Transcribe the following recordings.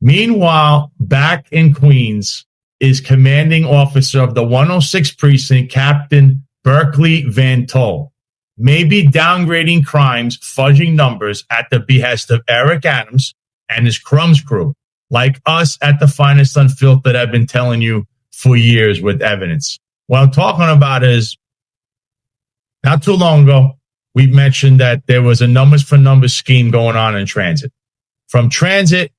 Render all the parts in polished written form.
Meanwhile, back in Queens is commanding officer of the 106th Precinct, Captain Berkley Van Tull, maybe downgrading crimes, fudging numbers at the behest of Eric Adams and his Crumbs crew, like us at the Finest Unfiltered I've been telling you for years with evidence. What I'm talking about is, not too long ago, we mentioned that there was a numbers for numbers scheme going on in transit. From transit,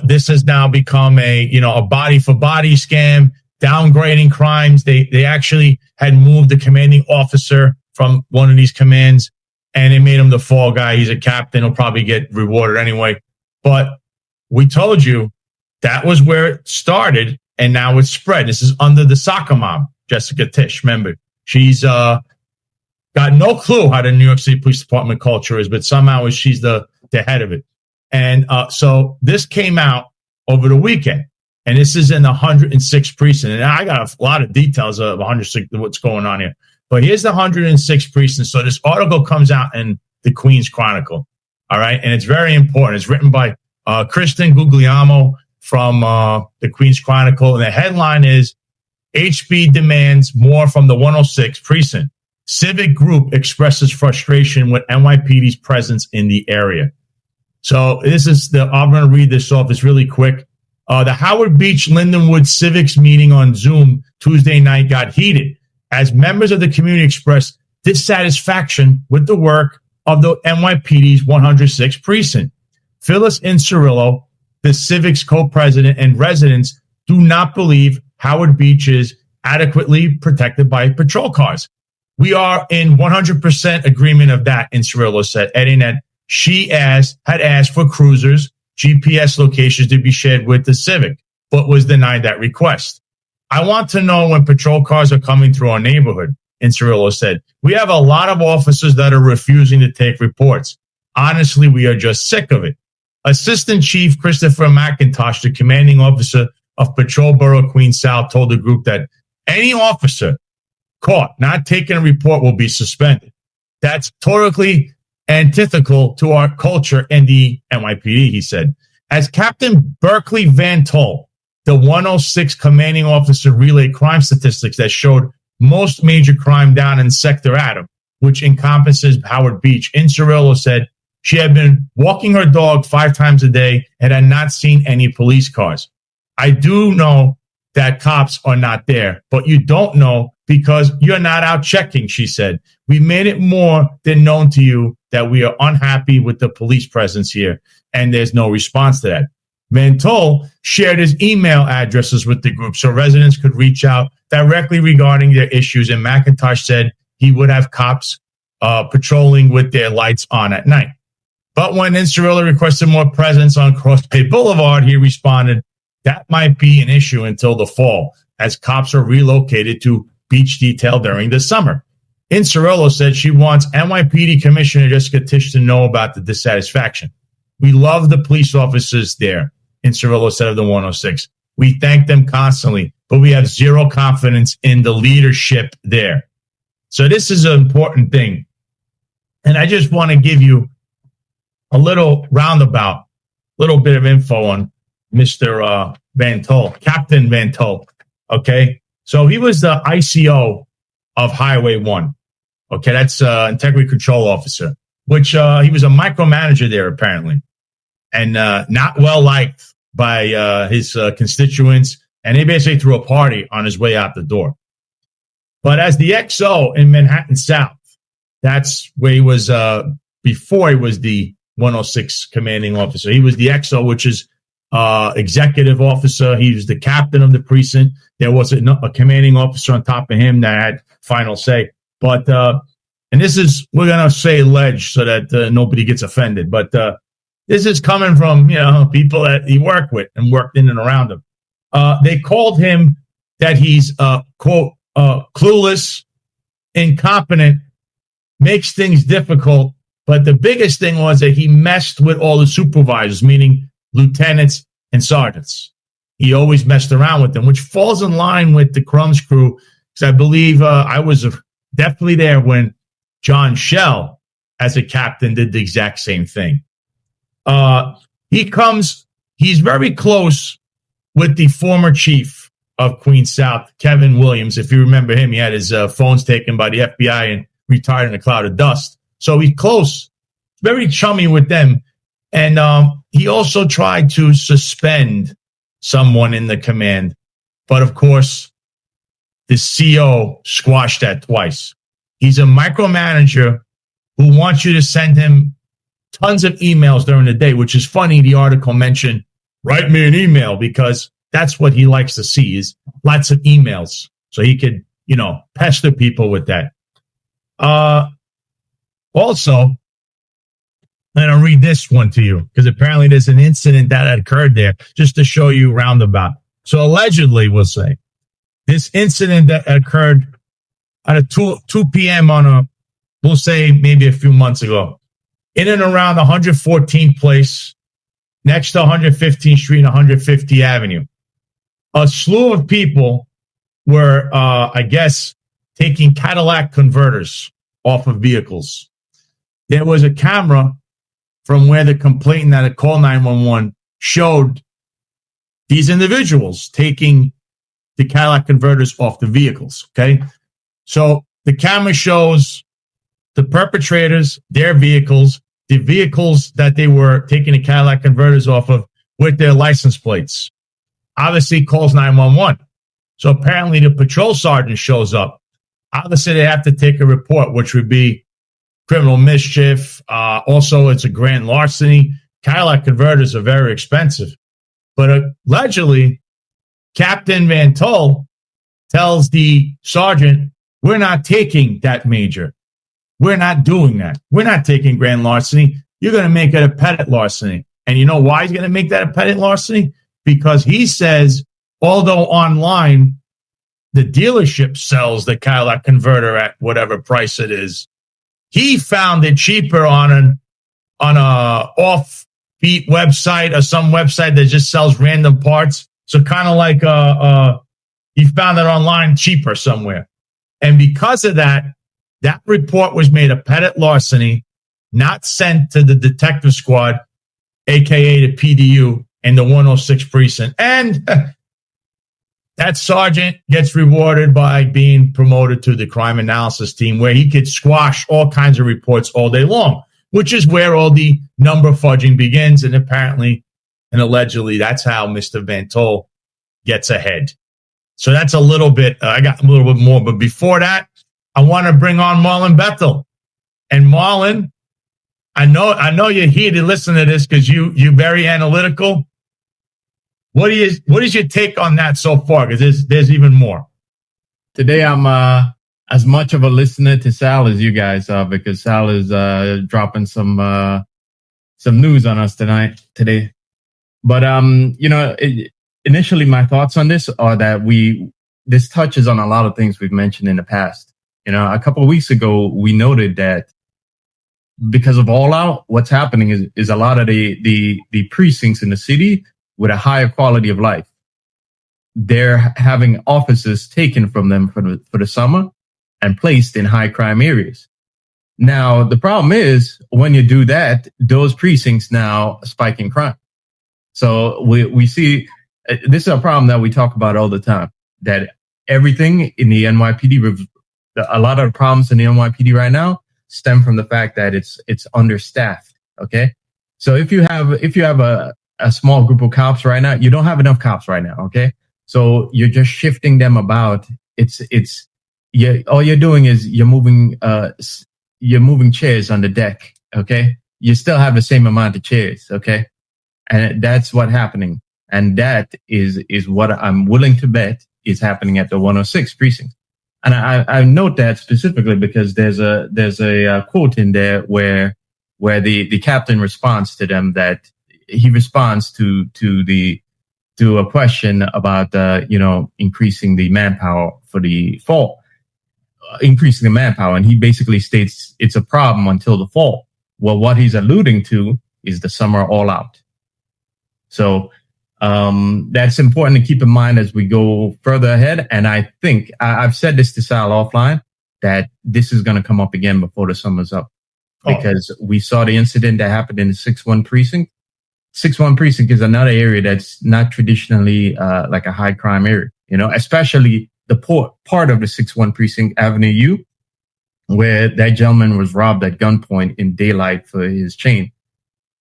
this has now become a body for body scam, downgrading crimes. They actually had moved the commanding officer from one of these commands, and they made him the fall guy. He's a captain. He'll probably get rewarded anyway. But we told you that was where it started, and now it's spread. This is under the soccer mom, Jessica Tisch. Remember, she's got no clue how the New York City Police Department culture is, but somehow she's the head of it. And so this came out over the weekend, and this is in the 106th Precinct. And I got a lot of details of 106, what's going on here. But here's the 106th Precinct. So this article comes out in the Queens Chronicle, all right? And it's very important. It's written by Kristen Guglielmo from the Queens Chronicle. And the headline is, HB demands more from the 106th Precinct. Civic group expresses frustration with NYPD's presence in the area. So I'm going to read this off. It's really quick. The Howard Beach Lindenwood Civics meeting on Zoom Tuesday night got heated as members of the community expressed dissatisfaction with the work of the NYPD's 106th Precinct. Phyllis Incerillo, the Civics co-president, and residents do not believe Howard Beach is adequately protected by patrol cars. We are in 100% agreement of that, Incerillo said, adding that she had asked for cruisers, GPS locations to be shared with the Civic, but was denied that request. I want to know when patrol cars are coming through our neighborhood, Incerillo said. We have a lot of officers that are refusing to take reports. Honestly, we are just sick of it. Assistant Chief Christopher McIntosh, the commanding officer of Patrol Borough Queens South, told the group that any officer caught not taking a report will be suspended. That's totally antithetical to our culture in the NYPD, he said. As Captain Berkley Van Tull, the 106 commanding officer, relayed crime statistics that showed most major crime down in Sector Adam, which encompasses Howard Beach. Incerillo said she had been walking her dog 5 times a day and had not seen any police cars. I do know that cops are not there, but you don't know because you're not out checking, she said. We made it more than known to you that we are unhappy with the police presence here, and there's no response to that. Van Tull shared his email addresses with the group so residents could reach out directly regarding their issues, and McIntosh said he would have cops patrolling with their lights on at night. But when Incerillo requested more presence on Cross Bay Boulevard, he responded, that might be an issue until the fall, as cops are relocated to beach detail during the summer. Incerillo said she wants NYPD Commissioner Jessica Tisch to know about the dissatisfaction. We love the police officers there, Incerillo said of the 106. We thank them constantly, but we have zero confidence in the leadership there. So this is an important thing. And I just want to give you a little roundabout, little bit of info on Mr. Van Tull, Captain Van Tull. Okay. So he was the ICO of Highway 1. Okay. That's Integrity Control Officer, which he was a micromanager there apparently, and not well liked by his constituents. And he basically threw a party on his way out the door. But as the XO in Manhattan South, that's where he was before he was the 106 commanding officer. He was the XO, which is executive officer. He was the captain of the precinct. There was a commanding officer on top of him that had final say. But and this is, we're going to say alleged so that nobody gets offended. But this is coming from, people that he worked with and worked in and around him. They called him that he's, quote, clueless, incompetent, makes things difficult. But the biggest thing was that he messed with all the supervisors, meaning lieutenants and sergeants. He always messed around with them, which falls in line with the Crumbs crew. Because I believe I was definitely there when John Schell, as a captain, did the exact same thing. He he's very close with the former chief of Queens South, Kevin Williams. If you remember him, he had his phones taken by the FBI and retired in a cloud of dust. So he's close, very chummy with them. And he also tried to suspend someone in the command. But of course, the CO squashed that twice. He's a micromanager who wants you to send him tons of emails during the day, which is funny. The article mentioned, write me an email, because that's what he likes to see, is lots of emails. So he could, pester people with that. Also, I'm going to read this one to you, because apparently there's an incident that had occurred there, just to show you roundabout. So allegedly, we'll say, this incident that occurred at a 2 p.m. we'll say maybe a few months ago, in and around 114th Place, next to 115th Street and 150th Avenue. A slew of people were, I guess, taking Cadillac converters off of vehicles. There was a camera from where the complainant that had called 911 showed these individuals taking the Cadillac converters off the vehicles, okay? So the camera shows the perpetrators, their vehicles, the vehicles that they were taking the Cadillac converters off of with their license plates. Obviously calls 911. So apparently the patrol sergeant shows up. Obviously they have to take a report, which would be criminal mischief. Also, it's a grand larceny. Cadillac converters are very expensive. But allegedly, Captain Van Tull tells the sergeant, we're not taking that major. We're not doing that. We're not taking grand larceny. You're going to make it a petty larceny. And you know why he's going to make that a petty larceny? Because he says, although online, the dealership sells the Cadillac converter at whatever price it is, he found it cheaper on a offbeat website or some website that just sells random parts. So kind of like he found it online cheaper somewhere. And because of that, that report was made a petty larceny, not sent to the detective squad, a.k.a. the PDU and the 106th Precinct. And that sergeant gets rewarded by being promoted to the crime analysis team, where he could squash all kinds of reports all day long, which is where all the number fudging begins. And apparently and allegedly, that's how Mr. Van Tull gets ahead. So that's a little bit, I got a little bit more. But before that, I want to bring on Marlon Bethel. And Marlon, I know you're here to listen to this because you're very analytical. What is your take on that so far? Because there's even more. Today, I'm as much of a listener to Sal as you guys are, because Sal is dropping some news on us today. But initially, my thoughts on this are that this touches on a lot of things we've mentioned in the past. A couple of weeks ago, we noted that because of all out, what's happening is a lot of the precincts in the city with a higher quality of life, they're having offices taken from them for the summer and placed in high crime areas. Now, the problem is when you do that, those precincts now spike in crime. So we see this is a problem that we talk about all the time, that everything in the NYPD, a lot of the problems in the NYPD right now stem from the fact that it's understaffed. Okay. So if you have a small group of cops right now, you don't have enough cops right now. Okay. So you're just shifting them about. All you're doing is you're moving chairs on the deck. Okay. You still have the same amount of chairs. Okay. And that's what's happening. And that is what I'm willing to bet is happening at the 106th Precinct. And I note that specifically because there's a quote in there where the captain responds to them, that he responds to a question about increasing the manpower for the fall, increasing the manpower, and he basically states it's a problem until the fall. Well, what he's alluding to is the summer all out. So that's important to keep in mind as we go further ahead. And I think I've said this to Sal offline, that this is going to come up again before the summer's up, because we saw the incident that happened in the 6-1 precinct. 6-1 precinct is another area that's not traditionally like a high crime area, especially the part of the 6-1 precinct, Avenue U, where that gentleman was robbed at gunpoint in daylight for his chain.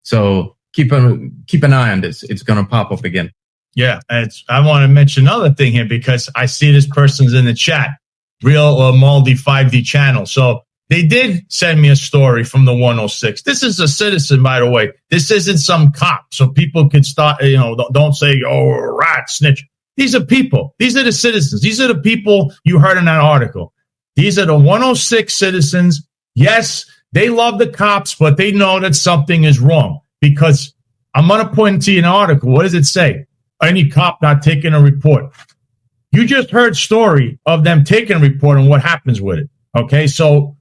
So keep an eye on this. It's going to pop up again. Yeah, I want to mention another thing here because I see this person's in the chat, Real Maldi 5D channel. So they did send me a story from the 106. This is a citizen, by the way. This isn't some cop, so people can start, don't say, oh, rat, snitch. These are people. These are the citizens. These are the people you heard in that article. These are the 106 citizens. Yes, they love the cops, but they know that something is wrong because I'm going to point to you an article. What does it say? Any cop not taking a report. You just heard story of them taking a report and what happens with it. Okay, so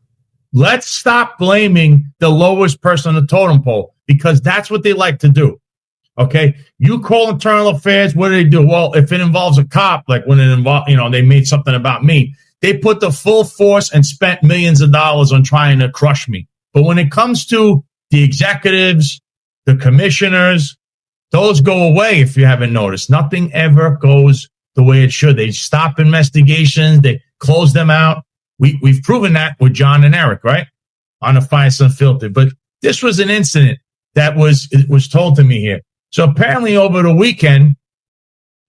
let's stop blaming the lowest person on the totem pole because that's what they like to do. Okay, you call internal affairs. What do? Well, if it involves a cop, like when it involved, they made something about me. They put the full force and spent millions of dollars on trying to crush me. But when it comes to the executives, the commissioners, those go away. If you haven't noticed, nothing ever goes the way it should. They stop investigations. They close them out. We've proven that with John and Eric, right? On the Files Unfiltered. But this was an incident that was told to me here. So apparently over the weekend,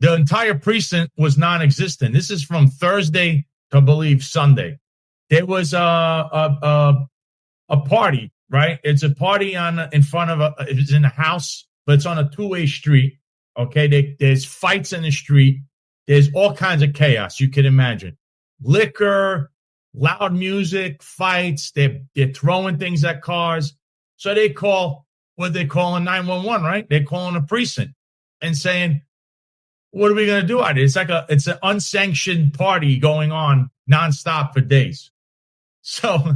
the entire precinct was non-existent. This is from Thursday to, I believe, Sunday. There was a party, right? It's a party in front of it's in a house, but it's on a two-way street. Okay, there's fights in the street. There's all kinds of chaos you can imagine. Liquor, loud music, fights. They're throwing things at cars. So they call what they call 911, right? They're calling a precinct and saying, "What are we going to do out here?" It's an unsanctioned party going on nonstop for days. So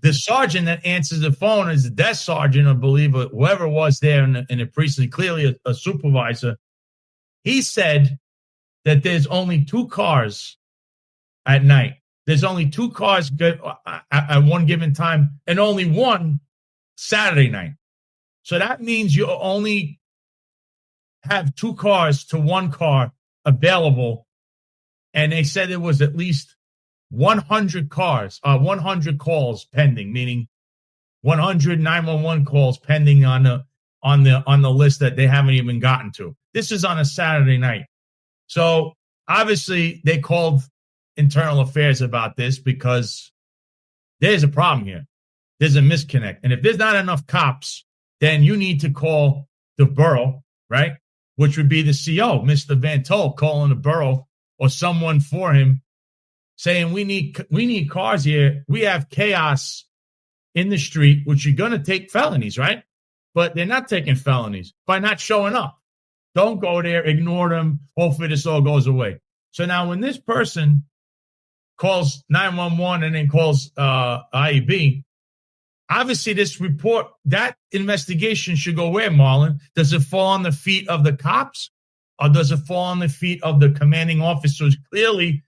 the sergeant that answers the phone is the desk sergeant, I believe, or whoever was there in the precinct, clearly a supervisor. He said that there's only 2 cars at night. There's only 2 cars at one given time and only one Saturday night. So that means you only have 2 cars to 1 car available. And they said there was at least 100 calls pending, meaning 100 911 calls pending on the list that they haven't even gotten to. This is on a Saturday night. So obviously they called internal affairs about this because there's a problem here. There's a misconnect. And if there's not enough cops, then you need to call the borough, right? Which would be the CO, Mr. Van Tull, calling the borough or someone for him saying, we need cars here. We have chaos in the street, which you're going to take felonies, right? But they're not taking felonies by not showing up. Don't go there, ignore them, hopefully this all goes away. So now when this person calls 911 and then calls IEB, obviously this report, that investigation should go where, Marlon? Does it fall on the feet of the cops or does it fall on the feet of the commanding officers? Clearly,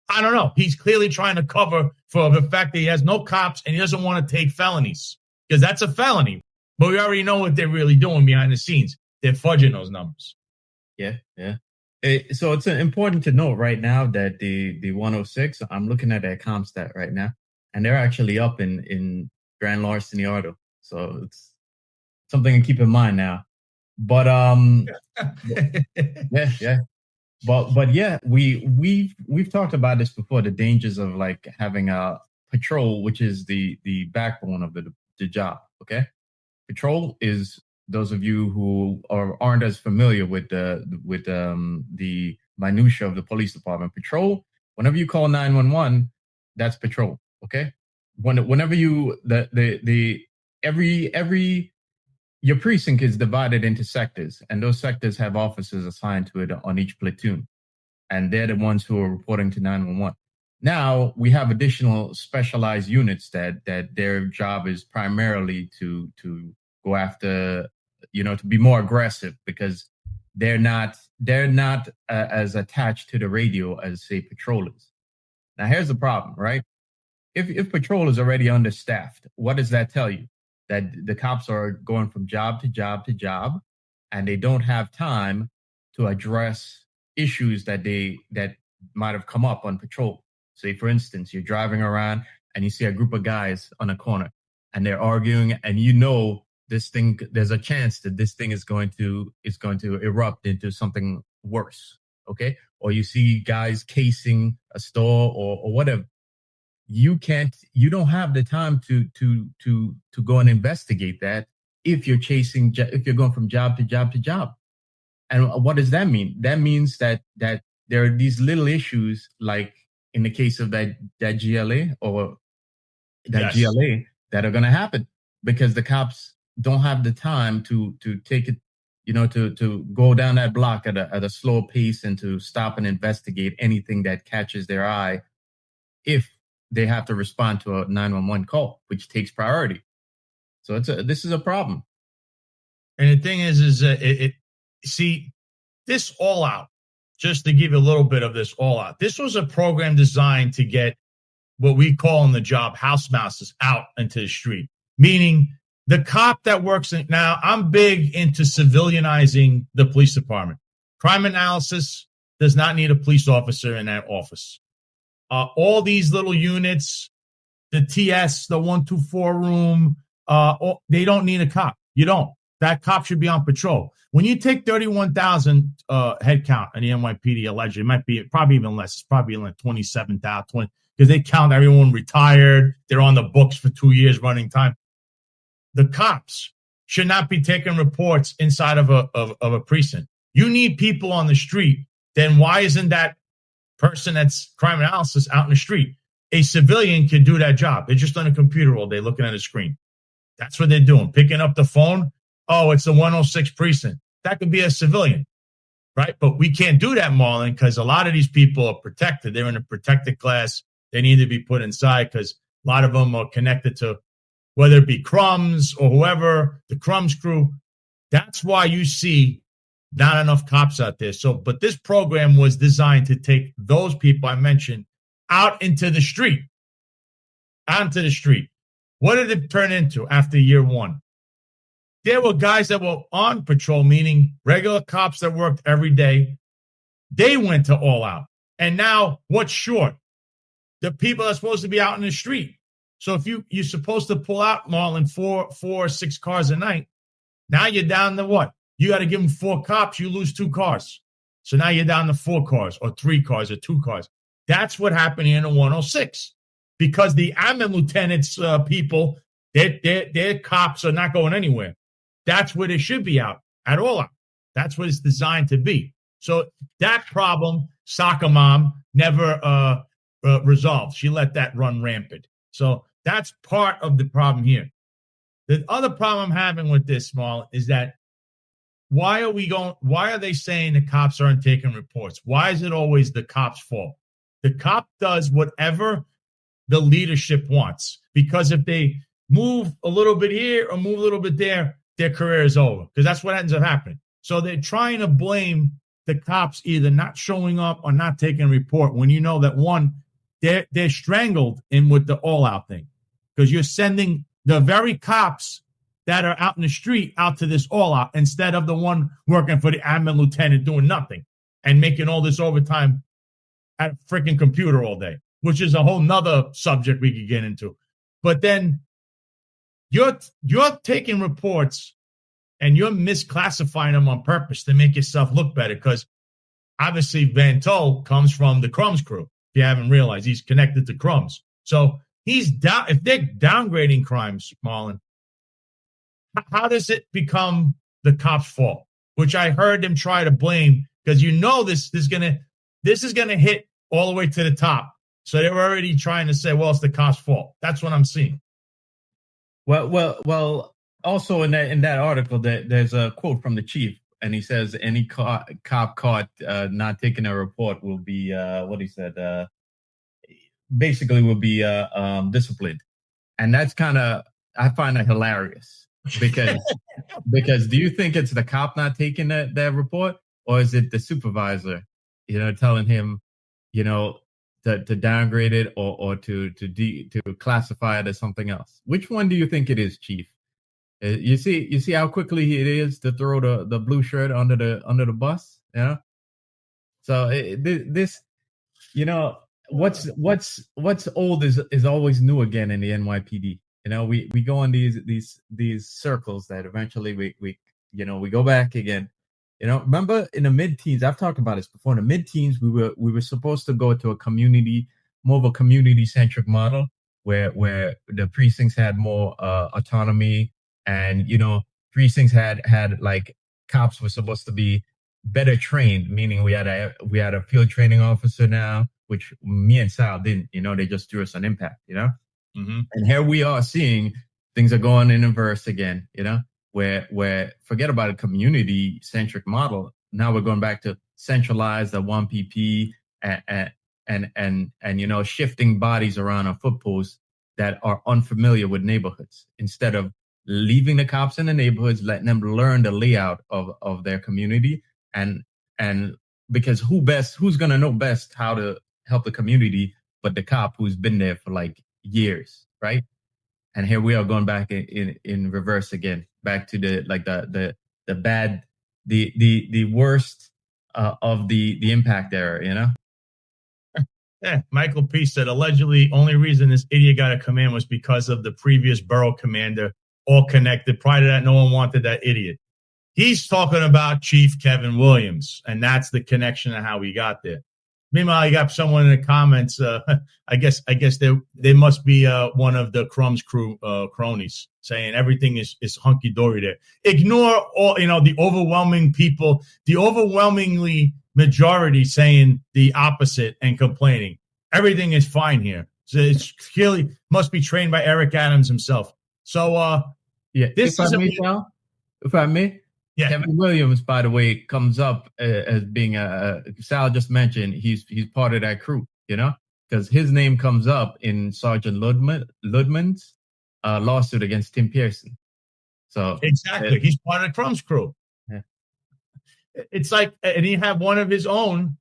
I don't know. He's clearly trying to cover for the fact that he has no cops and he doesn't want to take felonies because that's a felony. But we already know what they're really doing behind the scenes. They're fudging those numbers. Yeah. So it's important to note right now that the 106, I'm looking at their comp stat right now, and they're actually up in grand larceny auto. So it's something to keep in mind now. But yeah. But yeah, we've talked about this before, the dangers of like having a patrol, which is the backbone of the job. Okay. Patrol is, those of you who aren't as familiar with the minutia of the police department. Patrol, whenever you call 911, that's patrol. Okay. Whenever you your precinct is divided into sectors, and those sectors have officers assigned to it on each platoon, and they're the ones who are reporting to 911. Now we have additional specialized units that their job is primarily to go after, to be more aggressive because they're not as attached to the radio as say patrol is. Now here's the problem, right? If patrol is already understaffed, what does that tell you? that the cops are going from job to job to job, and they don't have time to address issues that might have come up on patrol. Say, for instance, you're driving around and you see a group of guys on a corner and they're arguing, and there's a chance that this thing is going to erupt into something worse. Okay. Or you see guys casing a store or whatever. You don't have the time to go and investigate that if you're going from job to job to job. And what does that mean? That means that there are these little issues, like in the case of that GLA or that GLA, that are going to happen because the cops don't have the time to take it, to go down that block at a slow pace and to stop and investigate anything that catches their eye if they have to respond to a 911 call, which takes priority. So this is a problem. And the thing is see, this all out, just to give you a little bit of this all out. This was a program designed to get what we call in the job house mouses out into the street, meaning the cop that works now, I'm big into civilianizing the police department. Crime analysis does not need a police officer in that office. All these little units, the TS, the 124 room, they don't need a cop. You don't. That cop should be on patrol. When you take 31,000 head count in the NYPD, allegedly, it might be probably even less. It's probably like 27,000, because they count everyone retired. They're on the books for 2 years running time. The cops should not be taking reports inside of a precinct. You need people on the street. Then why isn't that person that's crime analysis out in the street? A civilian can do that job. They're just on a computer all day looking at a screen. That's what they're doing. Picking up the phone. Oh, it's the 106th Precinct. That could be a civilian, right? But we can't do that, Marlon, because a lot of these people are protected. They're in a protected class. They need to be put inside because a lot of them are connected to, whether it be Crumbs or whoever, the Crumbs crew. That's why you see not enough cops out there. So, but this program was designed to take those people I mentioned out into the street. Onto the street. What did it turn into after year one? There were guys that were on patrol, meaning regular cops that worked every day. They went to all out. And now what's short? The people are supposed to be out in the street. So if you're supposed to pull out, Marlon, four or six cars a night, now you're down to what? You got to give them 4 cops. You lose 2 cars. So now you're down to 4 cars or 3 cars or 2 cars. That's what happened here in the 106. Because the admin lieutenants people, their cops are not going anywhere. That's where they should be out at all out. That's what it's designed to be. So that problem, soccer mom never resolved. She let that run rampant. So that's part of the problem here. The other problem I'm having with this, Marlon, is that why are they saying the cops aren't taking reports? Why is it always the cop's fault? The cop does whatever the leadership wants, because if they move a little bit here or move a little bit there, their career is over, because that's what ends up happening. So they're trying to blame the cops either not showing up or not taking a report, when you know that one, they're strangled in with the all-out thing, because you're sending the very cops that are out in the street out to this all-out instead of the one working for the admin lieutenant doing nothing and making all this overtime at a freaking computer all day, which is a whole nother subject we could get into. But then you're taking reports and you're misclassifying them on purpose to make yourself look better, because obviously Van Tull comes from the Crumbs crew. If you haven't realized, he's connected to Crumbs. So he's down. If they're downgrading crimes, Marlon, how does it become the cop's fault? Which I heard them try to blame, because this is gonna hit all the way to the top. So they're already trying to say, well, it's the cop's fault. That's what I'm seeing. Well. Also, in that article, there's a quote from the chief, and he says any cop caught not taking a report will be what he said. Basically, will be disciplined, and that's I find that hilarious, because do you think it's the cop not taking that report, or is it the supervisor, telling him, to downgrade it or to classify it as something else? Which one do you think it is, Chief? You see how quickly it is to throw the blue shirt under the bus. So this, what's old is always new again in the NYPD. We go in these circles that eventually we go back again. Remember in the mid-teens, I've talked about this before. In the mid-teens, we were supposed to go to more of a community-centric model where the precincts had more autonomy, and precincts had like cops were supposed to be better trained, meaning we had a field training officer now, which me and Sal didn't. They just threw us an impact. Mm-hmm. And here we are seeing things are going in reverse again. Where forget about a community centric model. Now we're going back to centralized, the 1PP, and shifting bodies around on foot posts that are unfamiliar with neighborhoods, instead of leaving the cops in the neighborhoods, letting them learn the layout of their community. And because who's going to know best how to help the community but the cop who's been there for like years, right? And here we are going back in reverse again, back to the bad, the worst of the impact era. Yeah, Michael P. said allegedly only reason this idiot got a command was because of the previous borough commander, all connected. Prior to that, no one wanted that idiot. He's talking about Chief Kevin Williams, and that's the connection of how he got there. Meanwhile, you got someone in the comments. I guess they must be one of the Crumbs crew cronies saying everything is hunky dory there. Ignore all the overwhelming people, the overwhelmingly majority saying the opposite and complaining. Everything is fine here. So it's clearly must be trained by Eric Adams himself. So this is if I may. Yeah. Kevin Williams, by the way, comes up as being Sal just mentioned. He's part of that crew, because his name comes up in Sergeant Ludman's lawsuit against Tim Pearson. So exactly, he's part of the Crumbs crew. Yeah. It's like, and he had one of his own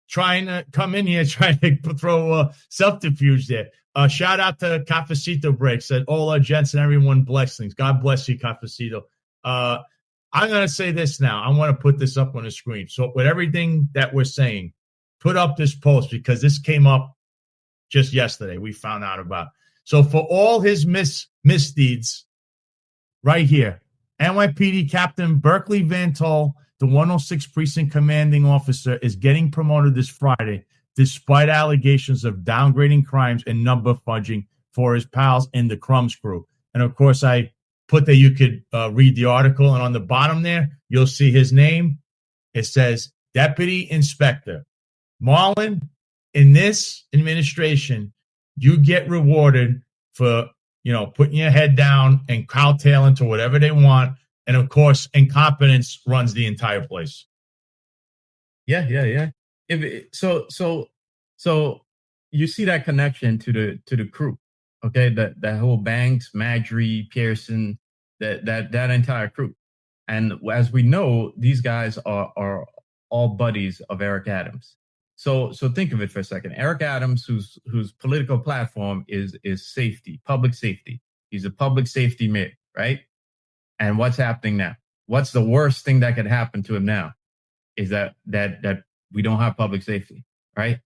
trying to come in here, trying to throw self-diffuge there. Shout out to Cafecito Break, said all gents and everyone blessings. God bless you, Cafecito. I'm going to say this now. I want to put this up on the screen. So with everything that we're saying, put up this post because this came up just yesterday. We found out about. So for all his misdeeds right here, NYPD Captain Berkley Van Tull, the 106th Precinct commanding officer, is getting promoted this Friday despite allegations of downgrading crimes and number fudging for his pals in the Crumbs crew. And of course, I put that you could read the article, and on the bottom there, you'll see his name. It says Deputy Inspector. Marlon, in this administration, you get rewarded for, putting your head down and cowtailing to whatever they want. And of course, incompetence runs the entire place. Yeah. So you see that connection to the crew. Okay, that whole Banks, Madry, Pearson, that entire crew. And as we know, these guys are all buddies of Eric Adams. So think of it for a second. Eric Adams, whose political platform is safety, public safety. He's a public safety mayor, right? And what's happening now? What's the worst thing that could happen to him now? Is that we don't have public safety, right?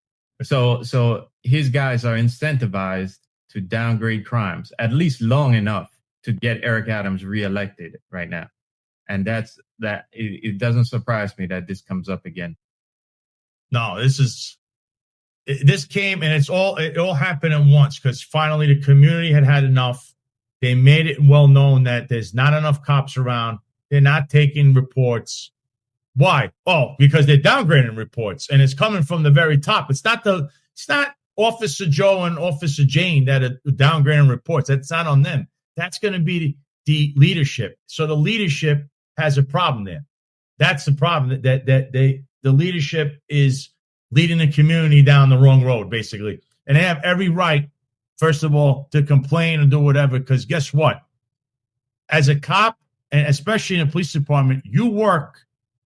So his guys are incentivized to downgrade crimes, at least long enough to get Eric Adams reelected right now. And it doesn't surprise me that this comes up again. No, this came, and it all happened at once because finally the community had enough. They made it well known that there's not enough cops around. They're not taking reports. Why? Oh, because they're downgrading reports, and it's coming from the very top. It's not Officer Joe and Officer Jane that are downgrading reports. That's not on them. That's going to be the leadership. So the leadership has a problem there. That's the problem, that the leadership is leading the community down the wrong road, basically. And they have every right, first of all, to complain and do whatever, because guess what? As a cop, and especially in a police department, you work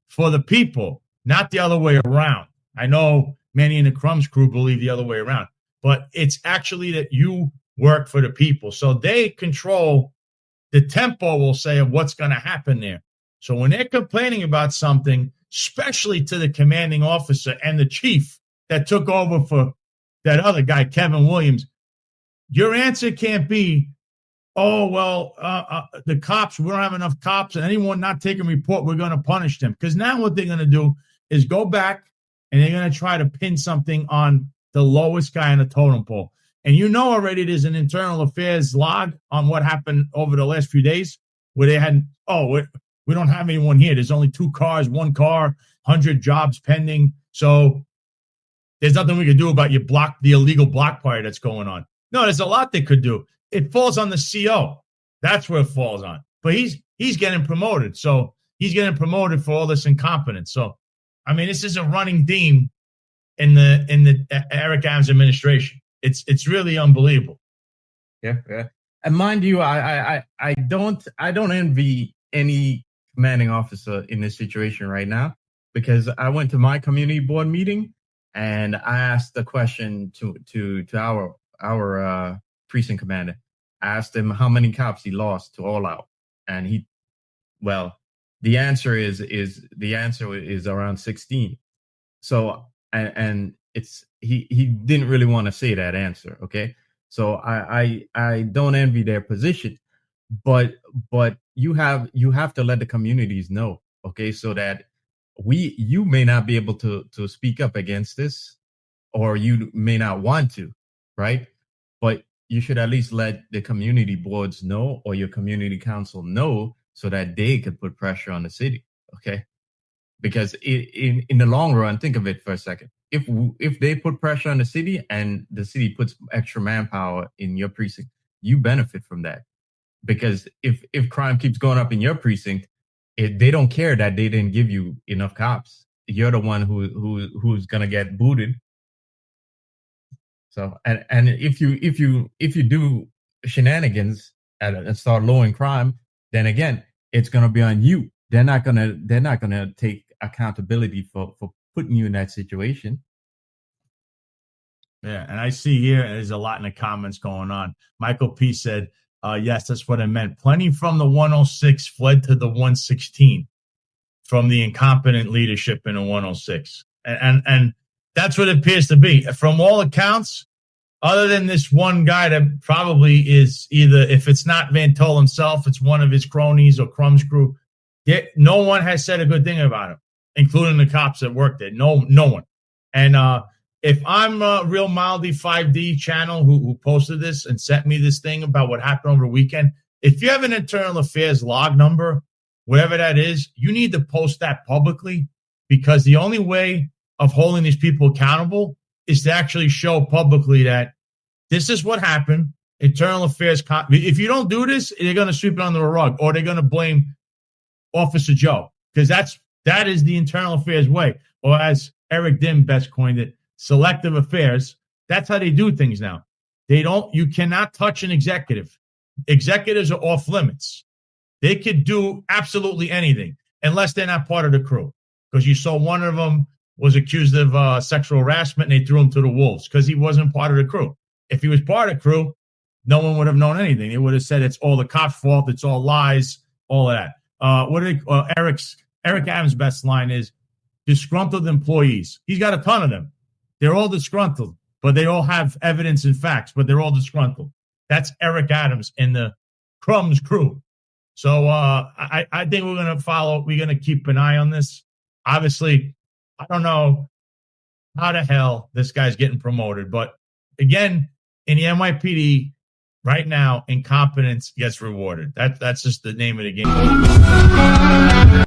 for the people, not the other way around. I know many in the Crumbs crew believe the other way around, but it's actually that you work for the people. So they control the tempo will say of what's going to happen there. So when they're complaining about something, especially to the commanding officer and the chief that took over for that other guy, Kevin Williams, your answer can't be, oh, well, the cops, we don't have enough cops, and anyone not taking report, we're going to punish them. Because now what they're going to do is go back and they're going to try to pin something on the lowest guy in the totem pole. And you know already there's an internal affairs log on what happened over the last few days where they had, we don't have anyone here. There's only 2 cars, 1 car, 100 jobs pending. So there's nothing we can do about the illegal block party that's going on. No, there's a lot they could do. It falls on the CO. That's where it falls on. But he's getting promoted. So he's getting promoted for all this incompetence. So, I mean, this is a running theme in the Eric Adams administration. It's really unbelievable. Yeah. And mind you, I don't envy any commanding officer in this situation right now, because I went to my community board meeting and I asked the question to our precinct commander. I asked him how many cops he lost to All Out, and the answer is around 16. So and it's he didn't really want to say that answer. Okay, so I don't envy their position, but you have to let the communities know, okay, so that you may not be able to speak up against this, or you may not want to, right? But you should at least let the community boards know, or your community council know, so that they could put pressure on the city, okay? Because in the long run, think of it for a second. If they put pressure on the city and the city puts extra manpower in your precinct, you benefit from that. Because if crime keeps going up in your precinct, they don't care that they didn't give you enough cops. You're the one who's gonna get booted. So and if you do shenanigans and start lowering crime, then again, it's gonna be on you. They're not gonna take accountability for putting you in that situation. Yeah, and I see here there's a lot in the comments going on. Michael P said, yes, that's what I meant. Plenty from the 106 fled to the 116 from the incompetent leadership in the 106. And that's what it appears to be. From all accounts, other than this one guy that probably is either, if it's not Van Tull himself, it's one of his cronies or Crumb's crew. No one has said a good thing about him, including the cops that work there. No one. And if I'm Real Mildy 5D channel who posted this and sent me this thing about what happened over the weekend, if you have an internal affairs log number, whatever that is, you need to post that publicly, because the only way of holding these people accountable is to actually show publicly that this is what happened. Internal affairs. If you don't do this, they're going to sweep it under the rug, or they're going to blame Officer Joe, because that is the internal affairs way. Or as Eric Dim best coined it, selective affairs. That's how they do things now. You cannot touch an executive. Executives are off limits. They could do absolutely anything unless they're not part of the crew. Because you saw one of them was accused of sexual harassment, and they threw him to the wolves because he wasn't part of the crew. If he was part of the crew, no one would have known anything. They would have said it's all the cops' fault, it's all lies, all of that. Eric Adams' best line is disgruntled employees. He's got a ton of them. They're all disgruntled, but they all have evidence and facts, but they're all disgruntled. That's Eric Adams and the Crumbs crew. So I think we're going to follow. We're going to keep an eye on this. Obviously, I don't know how the hell this guy's getting promoted. But again, in the NYPD right now, incompetence gets rewarded. That's just the name of the game.